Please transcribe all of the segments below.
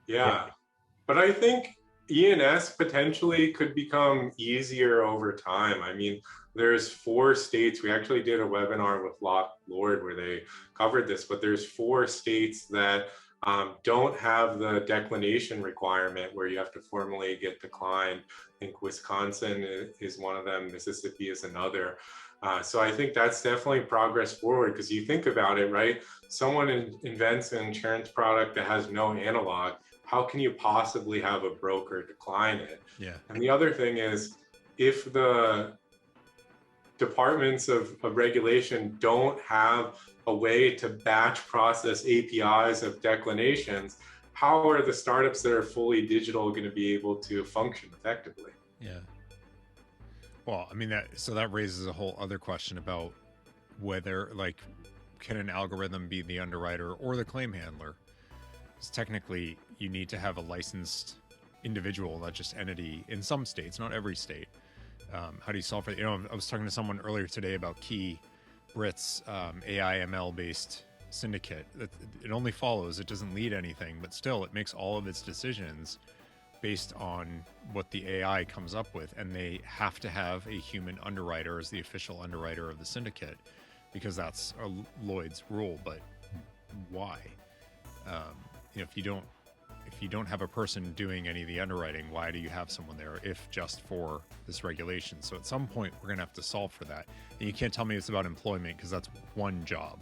Yeah. But I think E&S potentially could become easier over time. I mean, there's 4 states. We actually did a webinar with Lord where they covered this, but there's 4 states that don't have the declination requirement where you have to formally get declined. I think Wisconsin is one of them, Mississippi is another. So I think that's definitely progress forward, because you think about it, right? Someone invents an insurance product that has no analog. How can you possibly have a broker decline it? Yeah. And the other thing is, if the departments of regulation don't have a way to batch process APIs of declinations, how are the startups that are fully digital going to be able to function effectively? Yeah. Well, I mean, that raises a whole other question about whether, like, can an algorithm be the underwriter or the claim handler? Because technically, you need to have a licensed individual, not just entity, in some states, not every state. How do you solve for it? I was talking to someone earlier today about Key, Gritz, AI ML based syndicate. It only follows, it doesn't lead anything, but still, it makes all of its decisions based on what the AI comes up with, and they have to have a human underwriter as the official underwriter of the syndicate, because that's a Lloyd's rule. But why? If you don't have a person doing any of the underwriting, why do you have someone there if just for this regulation? So at some point, we're going to have to solve for that. And you can't tell me it's about employment, because that's one job.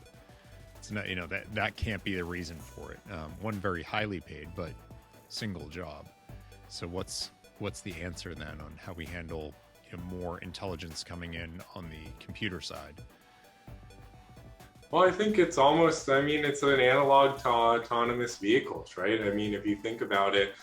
It's not, that can't be the reason for it. One very highly paid, but single job. So what's the answer then on how we handle more intelligence coming in on the computer side? Well, I think it's almost, it's an analog to autonomous vehicles, right? I mean, if you think about it,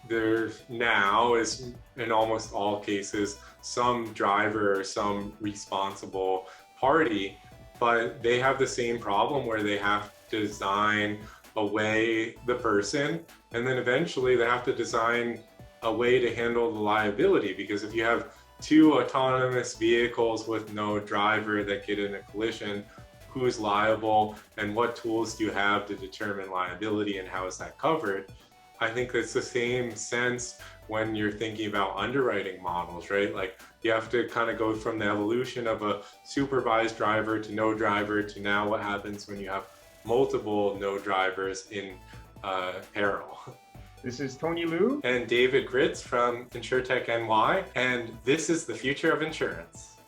there now is, in almost all cases, some driver or some responsible party, but they have the same problem where they have to design away the person, and then eventually they have to design a way to handle the liability, because if you have 2 autonomous vehicles with no driver that get in a collision, who's liable and what tools do you have to determine liability and how is that covered? I think that's the same sense when you're thinking about underwriting models, right? Like, you have to kind of go from the evolution of a supervised driver to no driver to now what happens when you have multiple no drivers in peril. This is Tony Lew and David Gritz from InsurTech NY, and this is the future of insurance.